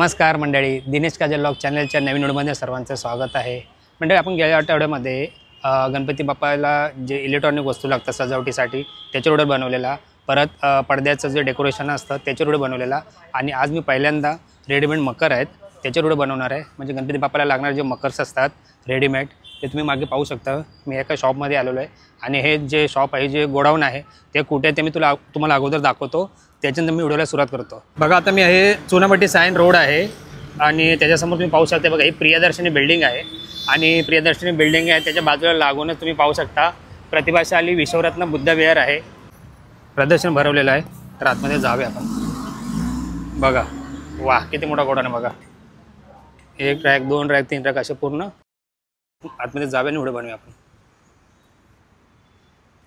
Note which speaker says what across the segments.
Speaker 1: नमस्कार मंडळी, दिनेश काजल व्लॉग चॅनलच्या नवीन व्हिडिओमध्ये सर्वांचं स्वागत आहे. मंडळी, आपण गेल्या आठवड्यामध्ये गणपती बाप्पाला जे इलेक्ट्रॉनिक वस्तू लागतात सजावटीसाठी त्याच्या व्हिडिओ बनवलेला, परत पडद्याचं जे डेकोरेशन असतं त्याच्या व्हिडिओ बनवलेला, आणि आज मी पहिल्यांदा रेडीमेड मकर आहेत त्याच्या व्हिडिओ बनवणार आहे. म्हणजे गणपती बाप्पाला लागणारे जे मकर्स असतात रेडीमेड ते तुम्ही मागे पाहू शकता. मी एका शॉपमध्ये आलेलो आहे आणि हे जे शॉप आहे, जे गोडाऊन आहे ते कुठे ते मी तुम्हाला अगोदर दाखवतो, त्याच्यानंतर मी व्हिडिओला सुरुवात करतो. बघा, आता मी हे चुनाभट्टी सायन रोड आहे आणि त्याच्यासमोर तुम्ही पाहू शकता. बघा, ही प्रियदर्शनी बिल्डिंग आहे आणि प्रियदर्शनी बिल्डिंग आहे त्याच्या बाजूला लागूनच तुम्ही पाहू शकता प्रतिभाशाली विश्वरत्न बुद्ध विहार आहे. प्रदर्शन भरवलेलं आहे, तर आतमध्ये जावे आपण. बघा, वा किती मोठा गोडाऊन आहे. बघा, 1 रॅक 2 रॅक 3 रॅक असे पूर्ण आतमध्ये जावे आणि व्हिडिओ बनवूया आपण.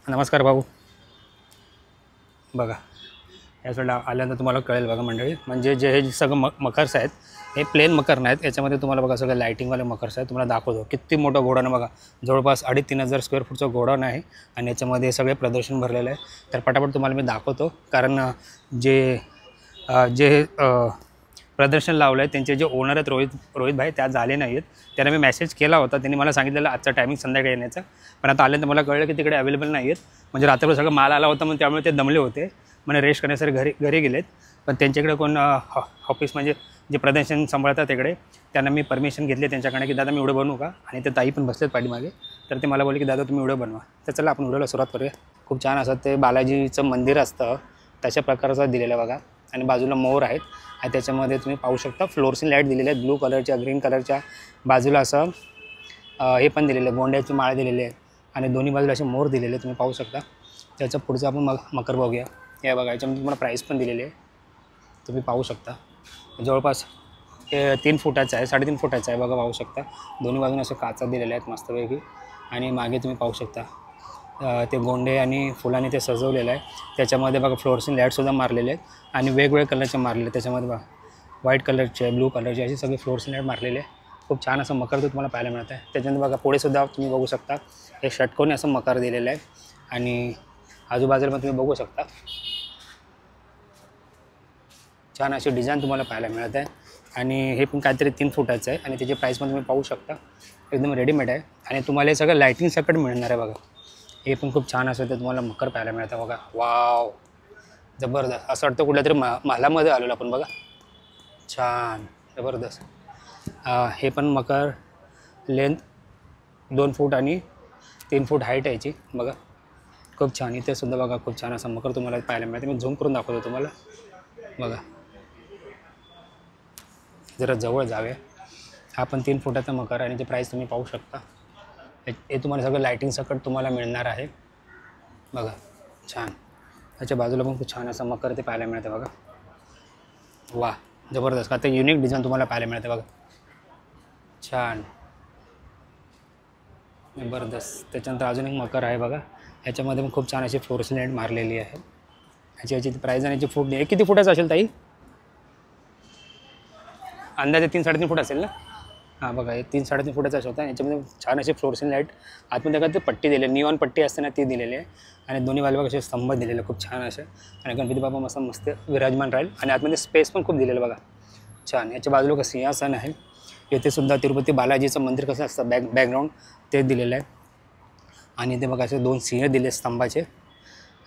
Speaker 1: नमस्कार भाऊ. बघा, या साईडला आल्यानंतर तुम्हाला कळेल. बघा मंडळी, म्हणजे जे हे सगळं मकर्स आहेत हे प्लेन मकर नाहीत, याच्यामध्ये तुम्हाला बघा सगळं लायटिंगवाले मकर्स आहेत. तुम्हाला दाखवतो किती मोठं गोडाऊन आहे. बघा, जवळपास 2,500-3,000 स्क्वेअर फूटचं गोडाऊन आहे आणि याच्यामध्ये सगळे प्रदर्शन भरलेलं आहे. तर पटापट तुम्हाला मी दाखवतो, कारण जे प्रदर्शन लावलं आहे त्यांचे जे ओनर आहेत रोहित भाई, त्या झाले नाही आहेत. त्यांना मी मेसेज केला होता, त्यांनी मला सांगितलेलं आजचा टायमिंग संध्याकाळी येण्याचा, पण आता आल्यानंतर मला कळलं की तिकडे अवेलेबल नाही आहेत. म्हणजे रात्रभर सगळं माल आला होता, मग त्यामुळे ते दमले होते, म्हणजे रेस्ट करण्यासाठी घरी गेलेत. पण त्यांच्याकडे कोण ऑफिस म्हणजे जे प्रदर्शन सांभाळतात तिकडे, त्यांना मी परमिशन घेतली त्यांच्याकडे की दादा मी व्हिडिओ बनवू का, आणि ते ताई पण बसलेत पाठीमागे. तर ते मला बोलले की दादा तुम्ही व्हिडिओ बनवा. तर चला आपण व्हिडिओला सुरुवात करूया. खूप छान असं ते बालाजीचं मंदिर असतं तशा प्रकारचं दिलेलं आहे बघा, आणि बाजूला मोर आहेत आणि त्याच्यामध्ये तुम्ही पाहू शकता फ्लोरसिंग लाईट दिलेल्या आहेत ब्लू कलरच्या, ग्रीन कलरच्या. बाजूला असं हे पण दिलेलं आहे, गोंड्याची माळ दिलेली आहे आणि दोन्ही बाजूला असे मोर दिलेले तुम्ही पाहू शकता. त्याच्या पुढचं आपण मकर बघूया. हे बघा, याच्यामध्ये तुम्हाला प्राईस पण दिलेली आहे, तुम्ही पाहू शकता. जवळपास 3 फुटाचं आहे, 3.5 फुटाचं आहे. बघा, पाहू शकता दोन्ही बाजूने असे काचा दिलेल्या आहेत मस्तपैकी. आणि मागे तुम्ही पाहू शकता ते गोंडे आणि फुलांनी ते सजवलेलं आहे. त्याच्यामध्ये बघा फ्लोरसिंग लाईटसुद्धा मारलेले आहेत आणि वेगवेगळ्या कलरचे मारलेले. त्याच्यामध्ये बघा व्हाईट कलरचे, ब्लू कलरचे असे सगळे फ्लोरसिंग लाईट मारलेले आहे. खूप छान असं मकर ते तुम्हाला पाहायला मिळत आहे. त्याच्यानंतर बघा पुढेसुद्धा तुम्ही बघू शकता एक षटकोनी असं मकर दिलेलं आहे आणि आजूबाजूला पण तुम्ही बघू शकता छान अशी डिझाईन तुम्हाला पाहायला मिळत आहे. आणि हे पण काहीतरी 3 फुटाचं आहे आणि त्याची प्राईस पण तुम्ही पाहू शकता, एकदम रेडीमेड आहे. आणि तुम्हाला हे सगळं लाईटिंग सकट मिळणार आहे. बघा, हे पण खूप छान असं ते तुम्हाला मकर पाहायला मिळतं. बघा, वाव जबरदस्त, असं वाटतं कुठल्या तरी महालामध्ये आलेलो आपण. बघा, छान जबरदस्त. हे पण मकर लेंथ 2 फूट आणि 3 फूट हाईट आहे याची. बघा, खूप छान. इथे सुद्धा बघा खूप छान असं मकर तुम्हाला पाहायला मिळतं. मी झूम करून दाखवतो तुम्हाला. बघा, जरा जवळ जावे. हा पण 3 फुटाचा मकर आणि ते प्राईस तुम्ही पाहू शकता. हे तुम्हाला सगळं लाईटिंग सकट तुम्हाला मिळणार आहे. बघा, छान. त्याच्या बाजूला पण खूप छान असं मकर ते पाहायला मिळतं. बघा, वा जबरदस्त. आता युनिक डिझाईन तुम्हाला पाहायला मिळते. बघा, छान जबरदस्त. त्याच्यानंतर अजून एक मकर आहे. बघा, ह्याच्यामध्ये पण खूप छान अशी फ्लोरसिंग लाईट मारलेली आहे. याची प्राईज आणि याची फूट किती फुटाचं असेल ताई? अंदाजे 3-3.5 फूट असेल ना? हां, बघा, हे 3-3.5 फुटाचा असं होता. याच्यामध्ये छान अशी फ्लोरसिंग लाईट आतमध्ये का ते पट्टी दिली आहे, निऑन पट्टी असते ना ती दिलेली आहे. आणि दोन्ही बाजूला असे स्तंभ दिलेले खूप छान असे. आणि गणपती बाप्पा मस्त विराजमान राहील. आणि आतमध्ये स्पेस पण खूप दिलेलं बघा, छान. याच्या बाजूला का सिंहासन आहे. येथे सुद्धा तिरुपती बालाजीचं मंदिर कसं असतं बॅकग्राऊंड ते दिलेलं आहे. आणि ते बघा असे 2 सिंह दिले स्तंभाचे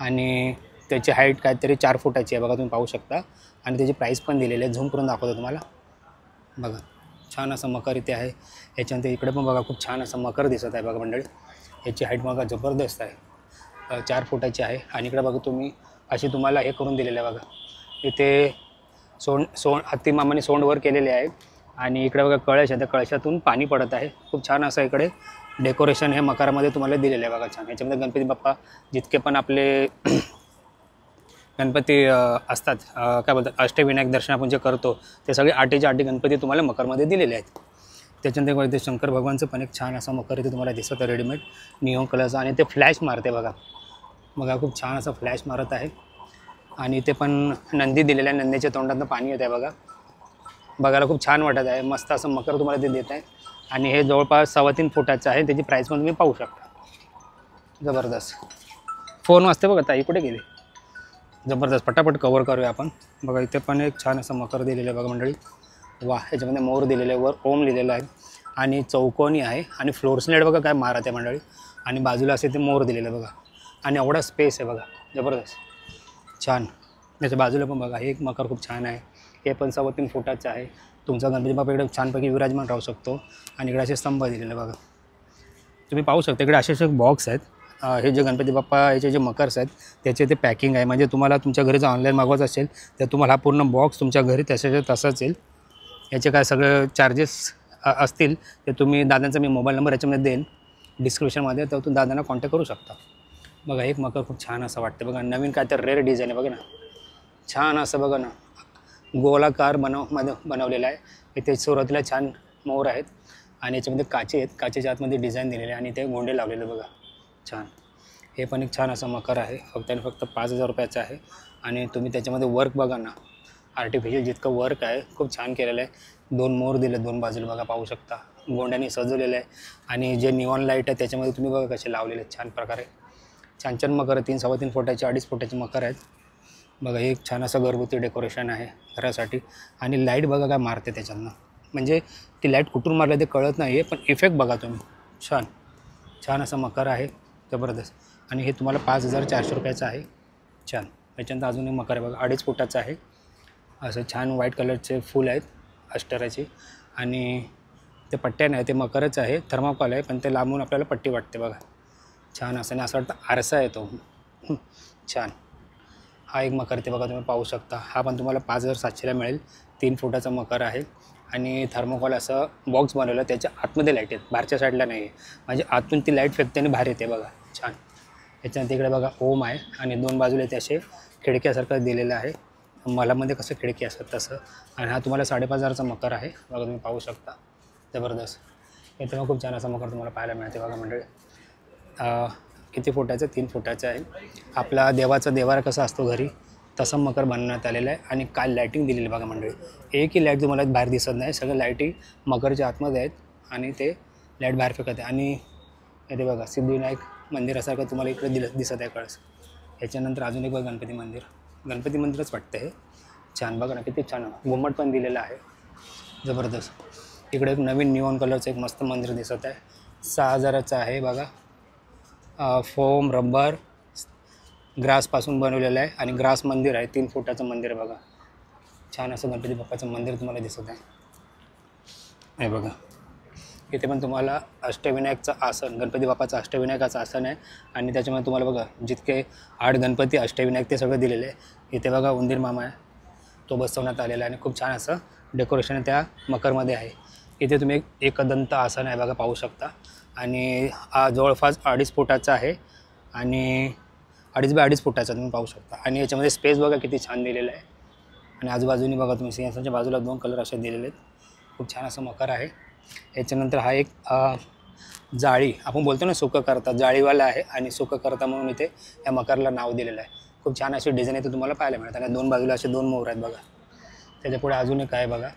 Speaker 1: आणि त्याची हाईट काहीतरी 4 फुटाची आहे. बघा, तुम्ही पाहू शकता. आणि त्याची प्राईस पण दिलेली आहे. झूम करून दाखवतो तुम्हाला. बघा, छान असं मकर इथे आहे. याच्यानंतर इकडे पण बघा खूप छान असं मकर दिसत आहे. बघा मंडळी, याची हाईट बघा जबरदस्त आहे, 4 फुटाची आहे. आणि इकडे बघा तुम्ही अशी तुम्हाला हे करून दिलेलं आहे. बघा, इथे सोंड हत्ती मामाने सोंड वर केलेले आहे. आणि इकडे बघा कळश आहे, त्या कळशातून पाणी पडत आहे. खूप छान असं इकडे डेकोरेशन हे मकरामध्ये तुम्हाला दिलेलं आहे. बघा, छान. याच्यामध्ये गणपती बाप्पा जितके पण आपले गणपती असतात, काय बोलतात, अष्टविनायक दर्शन आपण जे करतो ते सगळे 8च्या 8 गणपती तुम्हाला मकरमध्ये दिलेले आहेत. त्याच्यानंतर इथे शंकर भगवानचं पण एक छान असं मकर इथे तुम्हाला दिसत आहे रेडीमेड निऑन कलरचं. आणि ते फ्लॅश मारते. बघा, खूप छान असं फ्लॅश मारत आहे. आणि इथे पण नंदी दिलेलं आहे, नंदीच्या तोंडातनं पाणी येत आहे. बघा, बघायला खूप छान वाटत आहे. मस्त असं मकर तुम्हाला ते देत आहे. आणि हे जवळपास 3.25 फुटाचं आहे. त्याची प्राईस पण तुम्ही पाहू शकता. जबरदस्त. फोन वाजते बघा, ताई कुठे गेली? जबरदस्त. पटापट कवर करूया आपण. बघा, इथे पण एक छान असं मकर दिलेलं आहे. बघा मंडळी, वा, ह्याच्यामध्ये मोर दिलेलं आहे, वर ओम लिहिलेलं आहे आणि चौकोनी आहे आणि फ्लोरस्लेट बघा काय मारत आहे मंडळी. आणि बाजूला असे ते मोर दिलेलं आहे बघा आणि एवढा स्पेस आहे बघा, जबरदस्त छान. त्याच्या बाजूला पण बघा, हे एक मकर खूप छान आहे. हे पण 3.25 फुटाचं आहे. तुमचा गणपती बाप्पा इकडे छानपैकी विराजमान राहू शकतो. आणि इकडे असे स्तंभ दिलेले बघा, तुम्ही पाहू शकता. इकडे असे बॉक्स आहेत. हे जे गणपती बाप्पा याचे जे मकर्स आहेत त्याचे ते पॅकिंग आहे. म्हणजे तुम्हाला तुमच्या घरी जर ऑनलाईन मागवायचं असेल तर तुम्हाला हा पूर्ण बॉक्स तुमच्या घरी तशाच्या तसाच येईल. याचे काय सगळं चार्जेस असतील ते तुम्ही दादांचा मी मोबाईल नंबर याच्यामध्ये देईन डिस्क्रिप्शनमध्ये, तर तुम्ही दादांना कॉन्टॅक्ट करू शकता. बघा, एक मकर खूप छान असं वाटतं बघा, नवीन काय तर रेअर डिझाईन आहे बघा ना, छान असं बघा ना, गोलाकार बनवलेला आहे. इथे सुरुवातीला छान मोर आहेत आणि याच्यामध्ये काचे आहेत. काचेच्या आतमध्ये डिझाईन दिलेले आणि ते गोंडे लावलेले बघा छान. हे पण एक छान असं मकर आहे. फक्त 5,000 रुपयाचं आहे. आणि तुम्ही त्याच्यामध्ये वर्क बघा ना, आर्टिफिशियल जितकं वर्क आहे खूप छान केलेलं आहे. 2 मोर दिले 2 बाजूला बघा, पाहू शकता. गोंड्याने सजवलेलं आहे आणि जे निऑन लाईट आहे त्याच्यामध्ये तुम्ही बघा कसे लावलेले आहेत छान प्रकारे. छान छान मकर आहे. 3-3.25 फुटाचे 2.5 फुटाचे मकर आहेत बघा. हे एक छान असं घरगुती डेकोरेशन आहे घरासाठी. आणि लाईट बघा काय मारते त्याच्यातनं, म्हणजे ती लाईट कुठून मारलं ते कळत नाही आहे, पण इफेक्ट बघा तुम्ही. छान छान असं मकर आहे, जबरदस्त. आणि हे तुम्हाला 5,400 रुपयाचं आहे. छान. त्याच्यानंतर अजून एक मकर आहे बघा, 2.5 फुटाचं आहे. असं छान व्हाईट कलरचे फूल आहेत अष्टराचे. आणि ते पट्ट्या नाही, ते मकरच आहे, थर्माकॉल आहे, पण ते लांबून आपल्याला पट्टी वाटते बघा. छान असं आणि असं वाटतं आरसा आहे तो. छान. हा एक मकर ते बघा, तुम्ही पाहू शकता. हा पण तुम्हाला 5,700ला मिळेल. 3 फुटाचा मकर आहे आणि थर्मोकॉल असं बॉक्स बनवलं, त्याच्या आतमध्ये लाईट आहेत, बाहेरच्या साईडला नाही आहे. म्हणजे आतून ती लाईट फेकते आणि बाहेर येते बघा. छान. याच्यानंतर इकडे बघा ओम आहे आणि 2 बाजूला ते असे खिडक्यासारखं दिलेलं आहे. मलामध्ये कसं खिडकी असतात तसं. आणि हा तुम्हाला 5,500चा मकर आहे बघा, तुम्ही पाहू शकता. जबरदस्त. इथे मग खूप छान असा मकर तुम्हाला पाहायला मिळते बघा मंडळी. किती फुटाचं? 3 फुटाचं आहे. आपला देवाचा देवारा कसा असतो घरी तसं मकर बनवण्यात आलेलं आहे. आणि काय लाईटिंग दिलेली बघा मंडळी. एकही लाईट तुम्हाला बाहेर दिसत नाही, सगळं लाईटी मकरच्या आतमध्ये आहेत आणि ते लाईट बाहेर फेकत आहे. आणि इथे बघा सिद्धिविनायक मंदिरासारखं तुम्हाला इकडे दिसत आहे कळस. याच्यानंतर अजून एक बघा गणपती मंदिर. गणपती मंदिरच वाटतं हे. छान बघा ना, किती छान घुमट पण दिलेलं आहे, जबरदस्त. इकडे एक नवीन निऑन कलरचं एक मस्त मंदिर दिसत आहे. 6,000चं आहे बघा. फोम रबर ग्रासपासून बनवलेलं आहे आणि ग्रास मंदिर आहे. 3 फुटाचं मंदिर आहे बघा. छान असं गणपती बाप्पाचं मंदिर तुम्हाला दिसत आहे. हे बघा, इथे पण तुम्हाला अष्टविनायकचं आसन, गणपती बाप्पाचं अष्टविनायकाचं आसन आहे. आणि त्याच्यामध्ये तुम्हाला बघा जितके 8 गणपती अष्टविनायक ते सगळं दिलेलं आहे. इथे बघा उंदीर मामा आहे, तो बसवण्यात आलेला आहे आणि खूप छान असं डेकोरेशन त्या मकरमध्ये आहे. इथे तुम्ही एकदंत आसन आहे बघा, पाहू शकता. आणि हा जवळपास 2.5 फुटाचा आहे आणि 2.5 बाय 2.5 फुटाचा तुम्ही पाहू शकता. आणि याच्यामध्ये स्पेस बघा किती छान दिलेलं आहे. आणि आजूबाजूने बघा तुम्ही सिंहासनाच्या बाजूला 2 कलर असे दिलेले आहेत. खूप छान असं मकर आहे. याच्यानंतर हा एक जाळी, आपण बोलतो ना सुकं करता, जाळीवाला आहे आणि सुकं करता म्हणून इथे या मकरला नाव दिलेलं आहे. खूप छान अशी डिझाईन इथे तुम्हाला पाहायला मिळतात. आणि 2 बाजूला असे 2 मोर आहेत बघा. त्याच्यापुढे अजून एक आहे बघा,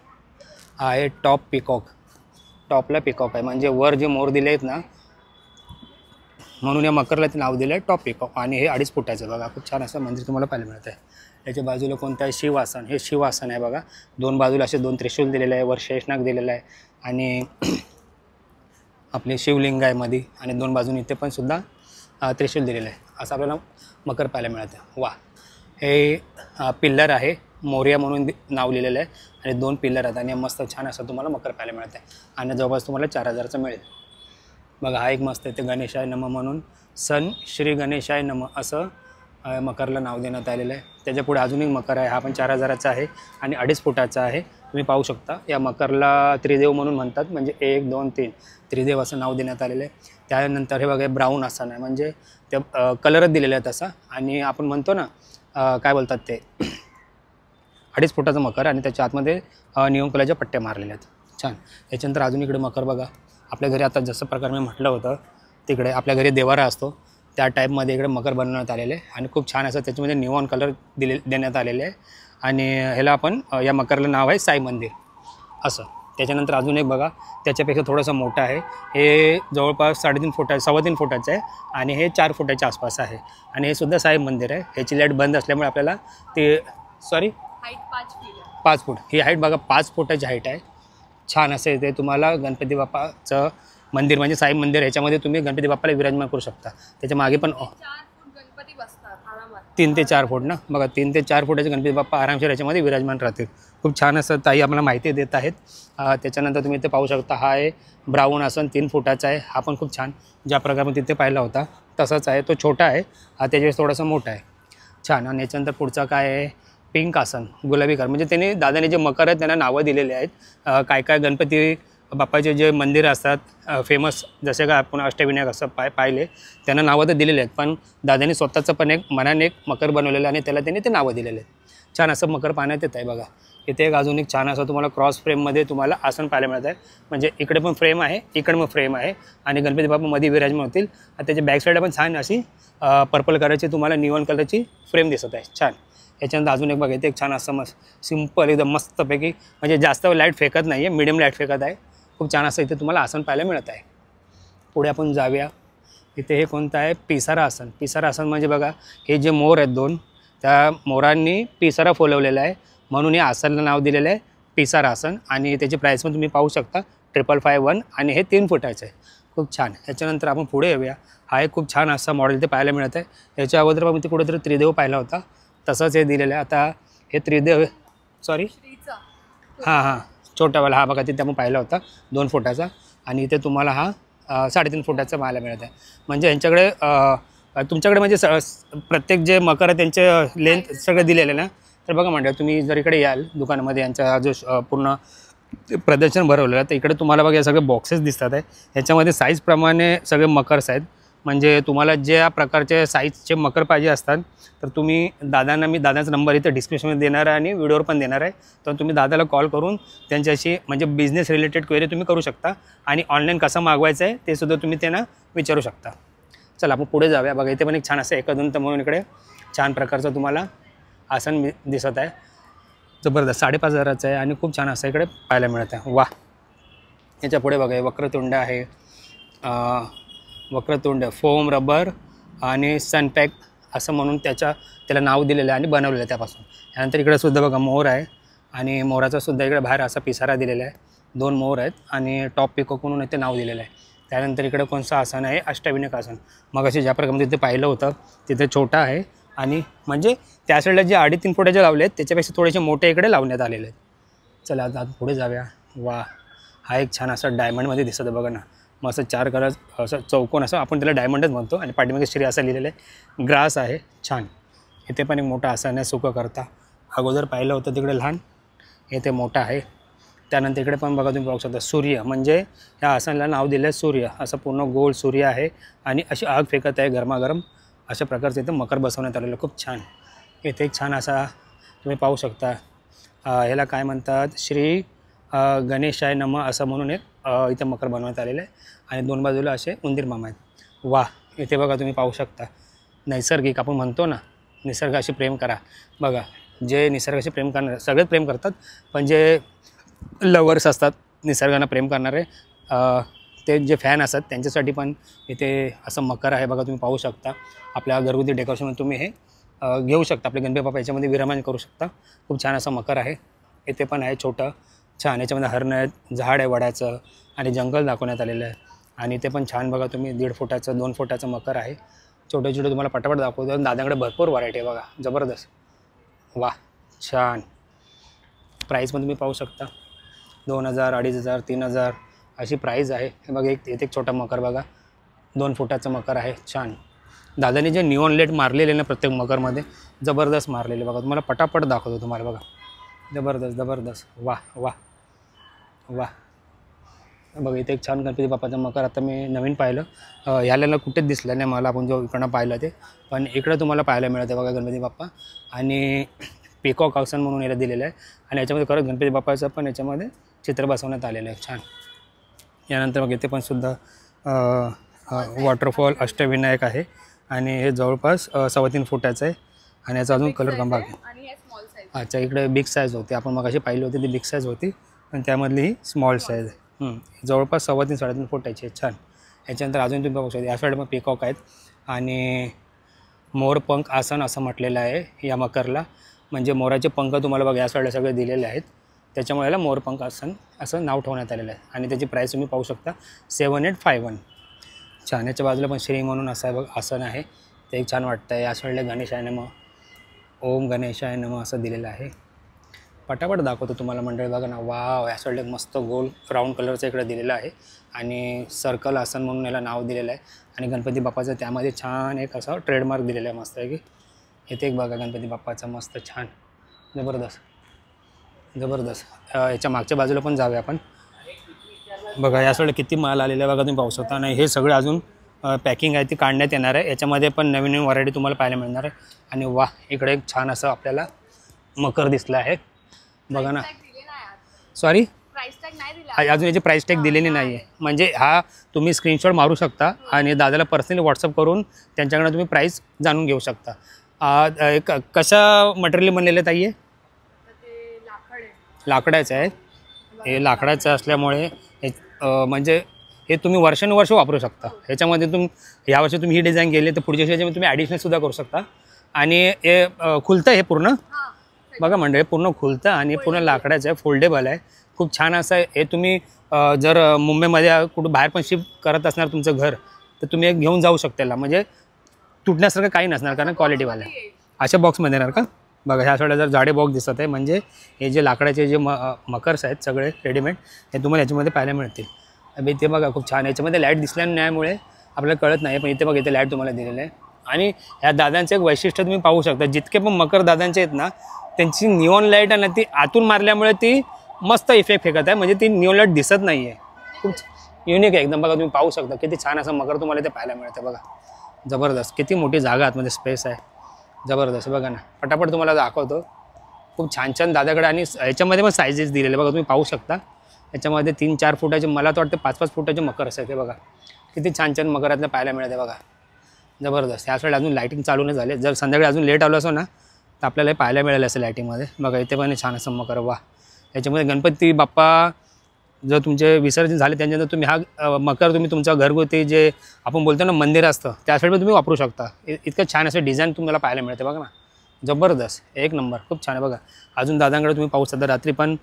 Speaker 1: हा आहे टॉप पिकॉक. टॉपला पिकॉक आहे, म्हणजे वर जे मोर दिले आहेत ना, म्हणून या मकरला ते नाव दिलं आहे टॉप पिकॉक. आणि हे 2.5 फुटाचं बघा. खूप छान असं मंदिर तुम्हाला पाहायला मिळतं आहे. याच्या बाजूला कोणतं आहे? शिवासन. हे शिवासन आहे बघा. 2 बाजूला असे 2 त्रिशूल दिलेले आहे, वर शेषनाग दिलेला आहे आणि आपले शिवलिंग आहे मध्ये. आणि 2 बाजून इथे पण सुद्धा त्रिशूल दिलेलं आहे. असं आपल्याला मकर पाहायला मिळतं. वा, हे पिल्लर आहे, मोर्या म्हणून नाव लिहिलेलं आहे आणि 2 पिल्लर आहेत. आणि मस्त छान असं तुम्हाला मकर पाहायला मिळतं आहे. आणि जवळपास तुम्हाला 4,000चं मिळेल बघा. हा एक मस्त आहे, ते गणेशाय नम म्हणून सन श्री गणेशाय नम असं मकरला नाव देण्यात आलेलं आहे. त्याच्यापुढे अजून एक मकर आहे, हा पण 4,000चा आहे आणि 2.5 फुटाचा आहे. तुम्ही पाहू शकता. या मकरला त्रिदेव म्हणून म्हणतात, म्हणजे 1, 2, 3 त्रिदेव असं नाव देण्यात आलेलं आहे. त्यानंतर हे बघा ब्राऊन आसन आहे, म्हणजे ते कलरच दिलेला आहे तसा. आणि आपण म्हणतो ना काय बोलतात ते 2.5 फुटाचं मकर आणि त्याच्या आतमध्ये निऑन कलरच्या पट्ट्या मारलेल्या आहेत. छान. याच्यानंतर अजून इकडे मकर बघा. आपल्या घरी आता जसं प्रकार मी म्हटलं होतं तिकडे आपल्या घरी देवारा असतो त्या टाईपमध्ये इकडे मकर बनवण्यात आलेले आहे. आणि खूप छान असं त्याच्यामध्ये निऑन कलर देण्यात आलेले आहे. आणि ह्याला आपण या मकरला नाव आहे साई मंदिर असं. त्याच्यानंतर अजून एक बघा, त्याच्यापेक्षा थोडंसं मोठं आहे. हे जवळपास 3.5 फुटा 3.25 फुटाचं आहे आणि हे 4 फुटाच्या आसपास आहे. आणि हे सुद्धा साई मंदिर आहे. ह्याची लाईट बंद असल्यामुळे आपल्याला ते हाईट 5 फूट ही हाईट बघा, 5 फुटाची हाईट आहे. छान असं इथे तुम्हाला गणपती बाप्पाचं मंदिर म्हणजे साई मंदिर, ह्याच्यामध्ये तुम्ही गणपती बाप्पाला विराजमान करू शकता. त्याच्या मागे पण 3 ते 4 फूट ना बघा, 3 ते 4 फुटाचे गणपती बाप्पा आरामशीर याच्यामध्ये विराजमान राहतील. खूप छान असं ताई आम्हाला माहिती देत आहेत. त्याच्यानंतर तुम्ही इथे पाहू शकता, हा आहे ब्राऊन आसन 3 फुटाचा आहे. हा पण खूप छान, ज्या प्रकारे मी तिथे पाहिला होता तसाच आहे. तो छोटा आहे, हा त्याच्यावेळेस थोडासा मोठा आहे. छान. आणि याच्यानंतर पुढचा काय आहे, पिंक आसन, गुलाबी कार. म्हणजे त्यांनी दादाने जे मकर आहेत त्यांना नावं दिलेली आहेत. काय काय गणपती बाप्पाचे जे मंदिर असतात फेमस, जसे का आपण अष्टविनायक असं पाहिले, त्यांना नावं तर दिलेली आहेत, पण दादांनी स्वतःचं पण एक मनाने एक मकर बनवलेलं आणि त्याला त्यांनी ते नावं दिलेले आहेत. छान असं मकर पाहण्यात येत आहे बघा. इथे एक अजून एक छान असं तुम्हाला क्रॉस फ्रेममध्ये तुम्हाला आसन पाहायला मिळत आहे. म्हणजे इकडे पण फ्रेम आहे, इकडे पण फ्रेम आहे आणि गणपती बाप्पा मध्ये विराजमान होतील. त्याच्या बॅक साईडला पण छान अशी पर्पल कलरची तुम्हाला निऑन कलरची फ्रेम दिसत आहे. छान. याच्यानंतर अजून एक बघा, इथे एक छान असं सिंपल एकदम मस्तपैकी, म्हणजे जास्त लाईट फेकत नाही आहे, मिडियम लाईट फेकत आहे. खूप छान असं इथे तुम्हाला आसन पाहायला मिळत आहे. पुढे आपण जाऊया. इथे हे कोणतं आहे, पिसारा आसन. पिसारा आसन म्हणजे बघा, हे जे मोर आहेत 2, त्या मोरांनी पिसारा फुलवलेला आहे, म्हणून हे आसनला नाव दिलेलं आहे पिसारा आसन. आणि त्याची प्राईस पण तुम्ही पाहू शकता 5551 आणि हे 3 फुटाचं आहे. खूप छान. याच्यानंतर आपण पुढे येऊया. हा एक खूप छान असा मॉडेल इथे पाहायला मिळत आहे. याच्या अगोदर पण मी ते कुठेतरी त्रिदेव पाहिला होता, तसंच हे दिलेलं आहे. आता हे त्रिदेव, सॉरी हां छोटावाला, हा बघा तिथे आपण पाहिला होता 2 फुटाचा. आणि इथे तुम्हाला हा 3.5 फुटाचा पाहायला मिळत आहे. म्हणजे यांच्याकडे तुमच्याकडे म्हणजे प्रत्येक जे मकर आहे त्यांचे लेंथ सगळे दिलेले ना. तर बघा म्हणजे तुम्ही जर इकडे याल दुकानामध्ये, यांचा जो पूर्ण प्रदर्शन भरवलेलं आहे, तर इकडे तुम्हाला बघा हे सगळे बॉक्सेस दिसतात आहे. ह्याच्यामध्ये साईजप्रमाणे सगळे मकर्स आहेत. म्हणजे तुम्हाला ज्या प्रकारचे साईजचे मकर पाहिजे असतात, तर तुम्ही दादांना, मी दादाचा नंबर इथे डिस्क्रिप्शनमध्ये देणार आहे आणि व्हिडिओवर पण देणार आहे. तर तुम्ही दादाला कॉल करून त्यांच्याशी म्हणजे बिझनेस रिलेटेड क्वेरी तुम्ही करू शकता. आणि ऑनलाईन कसं मागवायचं आहे ते सुद्धा तुम्ही त्यांना विचारू शकता. चला आपण पुढे जाऊया. बघा इथे पण एक छान असं एकदंत म्हणून इकडे छान प्रकारचं तुम्हाला आसन दिसत आहे. जबरदस्त 5,500चं आहे आणि खूप छान असं इकडे पाहायला मिळत आहे. वा. याच्या पुढे बघा वक्रतुंड आहे. वक्रतुंड फोम रबर आणि सनपॅक असं म्हणून त्याला नाव दिलेलं आहे आणि बनवलेलं आहे त्यापासून. यानंतर इकडे सुद्धा बघा मोर आहे आणि मोराचा सुद्धा इकडे बाहेर असा पिसारा दिलेला आहे. 2 मोर आहेत आणि टॉप पिकॉक म्हणून इथे नाव दिलेलं आहे. त्यानंतर इकडे कोणतं आसन आहे, अष्टविनायक आसन. मग असे ज्या प्रकारे तिथे पाहिलं होतं तिथे छोटा आहे आणि म्हणजे त्या साईडला जे 2.5-3 फुटाचे लावले आहेत त्याच्यापेक्षा थोडेसे मोठे इकडे लावण्यात आलेले आहेत. चला आता पुढे जाऊया. वा. हा एक छान असा डायमंडमध्ये दिसत आहे बघा ना. मग असं 4 कलर असं चौकोन असं आपण त्याला डायमंडच म्हणतो आणि पाठीमागे श्री असं लिहिलेलं आहे. ग्रास आहे. छान. इथे पण एक मोठा आसन आहे सुख करता. अगोदर पाहिलं होतं तिकडे लहान, इथे मोठा आहे. त्यानंतर इकडे पण बघा तुम्ही पाहू शकता सूर्य, म्हणजे ह्या आसनाला नाव दिलं आहे सूर्य. असं पूर्ण गोल सूर्य आहे आणि अशी आग फेकत आहे गरमागरम. अशा प्रकारचं इथे मकर बसवण्यात आलेलं. खूप छान. इथे एक छान असा तुम्ही पाहू शकता, ह्याला काय म्हणतात, श्री गणेशाय नमः असं म्हणून एक इथे मकर बनवण्यात आलेलं आहे. आणि 2 बाजूला असे उंदीर मामा आहेत. वा. इथे बघा तुम्ही पाहू शकता नैसर्गिक, आपण म्हणतो ना निसर्गाशी प्रेम करा. बघा जे निसर्गाशी प्रेम करणारे सगळेच प्रेम करतात, पण जे लवर्स असतात निसर्गानं प्रेम करणारे, ते जे फॅन असतात त्यांच्यासाठी पण इथे असं मकर आहे. बघा तुम्ही पाहू शकता. आपल्या घरगुती डेकोरेशनमध्ये तुम्ही हे घेऊ शकता. आपले गणपती बाप्पा याच्यामध्ये विराजमान करू शकता. खूप छान असं मकर आहे. इथे पण आहे छोटं छान. याच्यामध्ये हरणं आहेत, झाड आहे वडाचं आणि जंगल दाखवण्यात आलेलं आहे. आणि इथे पण छान बघा तुम्ही 1.5 फुटाचं 2 फुटाचं मकर आहे. छोटे छोटे तुम्हाला पटापट दाखवतो. दादाकडे भरपूर व्हरायटी आहे बघा. जबरदस्त. वा. छान. प्राईस पण तुम्ही पाहू शकता 2,000, 2,500, 3,000 अशी प्राईज आहे. हे बघा इथे एक छोटा मकर बघा 2 फुटाचं मकर आहे. छान. दादाने जे निऑन लाईट मारलेले ना प्रत्येक मकरमध्ये, जबरदस्त मारलेले बघा. तुम्हाला पटापट दाखवतो तुम्हाला बघा. जबरदस्त जबरदस्त. वा वा वा. बघा इथे एक छान गणपती बाप्पाचं मकर आता मी नवीन पाहिलं. ह्याला कुठेच दिसलं नाही मला, आपण जो इकडनं पाहिलं ते, पण इकडं तुम्हाला पाहायला मिळतं बघा गणपती बाप्पा. आणि पिकॉक आसन म्हणून याला दिलेलं आहे आणि याच्यामध्ये खरंच गणपती बाप्पाचं पण याच्यामध्ये चित्र बसवण्यात आलेलं आहे. छान. यानंतर मग इथे पण सुद्धा वॉटरफॉल अष्टविनायक आहे आणि हे जवळपास 3.25 फुटाचं आहे आणि याचा अजून कलर गंभा आहे. अच्छा, इकडे बिग साईज होती, आपण मग अशी पाहिली होती ती बिग साईज होती आणि त्यामधली ही स्मॉल साईज आहे. जवळपास 3.25-3.5 फुटाची आहे. छान. याच्यानंतर अजून तुम्ही बघू शकता या साईड मग पिकॉक आहेत आणि मोरपंख आसन असं म्हटलेलं आहे या मकरला. म्हणजे मोराचे पंख तुम्हाला बघा या साईडला सगळे दिलेले आहेत, त्याच्यामुळे याला मोरपंख आसन असं नाव ठेवण्यात आलेलं आहे. आणि त्याची प्राईस तुम्ही पाहू शकता 7851. छान. याच्या बाजूला पण श्री म्हणून असं आहे बघ आसन आहे, ते एक छान वाटतं आहे. या साईडला गणेशाय नमः, ओम गणेशाय नमः असं दिलेलं आहे. पटापट दाखवतो तुम्हाला मंडळी बघा ना. वाव, या साईडला मस्त गोल राऊंड कलरचं इकडे दिलेलं आहे आणि सर्कल आसन म्हणून याला नाव दिलेलं आहे. आणि गणपती बाप्पाचं त्यामध्ये छान एक असं ट्रेडमार्क दिलेलं आहे मस्त आहे की. इथे एक बघा गणपती बाप्पाचं मस्त छान जबरदस्त जबरदस्त. याच्या मागच्या बाजूला पण जाऊया आपण. बघा या साईडला किती माल आलेला आहे बघा, तुम्ही पाहू शकता. आणि हे सगळं अजून पॅकिंग आहे ती काढण्यात येणार आहे. याच्यामध्ये पण नवीन नवीन व्हरायटी तुम्हाला पाहायला मिळणार आहे. आणि वा, इकडे एक छान असं आपल्याला मकर दिसलं आहे बघा ना. सॉरी, अजून याची प्राईस टॅग दिलेली नाही आहे. म्हणजे हा तुम्ही स्क्रीनशॉट मारू शकता आणि दादाला पर्सनली व्हॉट्सअप करून त्यांच्याकडनं तुम्ही प्राईस जाणून घेऊ शकता. कशा मटेरियल बनलेलं आहे ताई? लाकडाचं आहे. हे लाकडाचं असल्यामुळे म्हणजे हे तुम्ही वर्षानुवर्ष वापरू शकता. ह्याच्यामध्ये यावर्षी तुम्ही ही डिझाईन केली तर पुढच्या वर्षी तुम्ही ॲडिशनलसुद्धा करू शकता. आणि हे खुलतं, हे पूर्ण बघा मंडळी पूर्ण खुलतं आणि पूर्ण लाकडाचं आहे, फोल्डेबल आहे, खूप छान असं आहे. हे तुम्ही जर मुंबईमध्ये कुठं बाहेर पण शिफ्ट करत असणार तुमचं घर तर तुम्ही एक घेऊन जाऊ शकता याला. म्हणजे तुटण्यासारखं काही नसणार कारण क्वालिटीवाला आहे. अशा बॉक्समध्ये येणार का बघा. ह्या साईडला जर जाडे बॉक्स दिसत आहे म्हणजे हे जे लाकडाचे जे मकर्स आहेत सगळे रेडीमेड हे तुम्हाला याच्यामध्ये पाहायला मिळतील. अभि ते बघा खूप छान. याच्यामध्ये लाईट दिसल्यामुळे आपल्याला कळत नाही, पण इथे बघा इथे लाईट तुम्हाला दिलेलं आहे. आणि ह्या दादांचं एक वैशिष्ट्य तुम्ही पाहू शकता. जितके पण मकर दादांचे आहेत ना त्यांची निऑन लाईट आहे ना ती आतून मारल्यामुळे ती मस्त इफेक्ट फेकत आहे. म्हणजे ती निऑन लाईट दिसत नाही आहे. खूप युनिक आहे एकदम. बघा तुम्ही पाहू शकता किती छान असं मकर तुम्हाला इथे पाहायला मिळते बघा. जबरदस्त. किती मोठी जागा आतमध्ये स्पेस आहे, जबरदस्त. बघा ना, पटापट तुम्हाला दाखवतो. खूप छान छान दादाकडे. आणि याच्यामध्ये पण सायझेस दिलेले बघा तुम्ही पाहू शकता. याच्यामध्ये 3-4 फुटाचे, मला तर वाटतं 5-5 फुटाचे मकर असतात ते बघा. किती छान छान मकरातलं पाहायला मिळते बघा, जबरदस्त. या साईड अजून लाईटिंग चालू नाही झाले. जर संध्याकाळी अजून लेट आलो असो ना तर आपल्याला हे पाहायला मिळालं असं लाईटिंगमध्ये बघा. इथे पण छान असं मकर. वा, याच्यामध्ये गणपती बाप्पा जर तुमचे विसर्जन झाले त्यांच्यानंतर तुम्ही हा मकर तुम्ही तुमच्या घरगुती जे आपण बोलतो ना मंदिर असतं त्या साईडमध्ये तुम्ही वापरू शकता. इतकं छान असं डिझाईन तुम्हाला पाहायला मिळते बघा ना, जबरदस्त, एक नंबर, खूप छान आहे बघा. अजून दादांकडे तुम्ही पाहू शकता. रात्री पण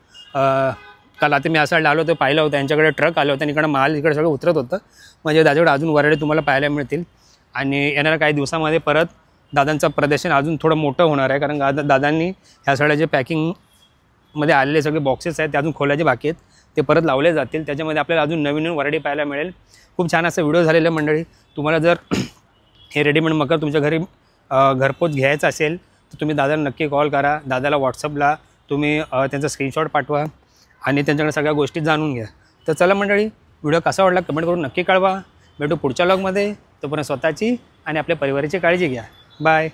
Speaker 1: काल रात्री मी या साईडला आलो होतो, पाहिलं होतं यांच्याकडे ट्रक आलं होतं आणि इकडं माल इकडे सगळं उतरत होतं. म्हणजे दादाकडे अजून व्हरायटी तुम्हाला पाहायला मिळतील. आणि येणाऱ्या काही दिवसामध्ये परत दादांचं प्रदर्शन अजून थोडं मोठं होणार आहे. कारण दादांनी ह्या सगळ्या जे पॅकिंगमध्ये आलेले सगळे बॉक्सेस आहेत ते अजून खोलायचे बाकी आहेत, ते परत लावले जातील. त्याच्यामध्ये आपल्याला अजून नवीन नवीन व्हरायटी पाहायला मिळेल. खूप छान असं व्हिडिओ झालेलं मंडळी. तुम्हाला जर हे रेडीमेड मकर तुमच्या घरी घरपोच घ्यायचं असेल तर तुम्ही दादाला नक्की कॉल करा. दादाला व्हॉट्सअपला तुम्ही त्यांचा स्क्रीनशॉट पाठवा आणि त्यांच्याकडे सगळ्या गोष्टी जाणून घ्या. तर चला मंडळी, व्हिडिओ कसा वाटला कमेंट करून नक्की कळवा. भेटू पुढच्या व्लॉगमध्ये. तोपर्यंत स्वतःची आणि आपल्या परिवाराची काळजी घ्या. बाय.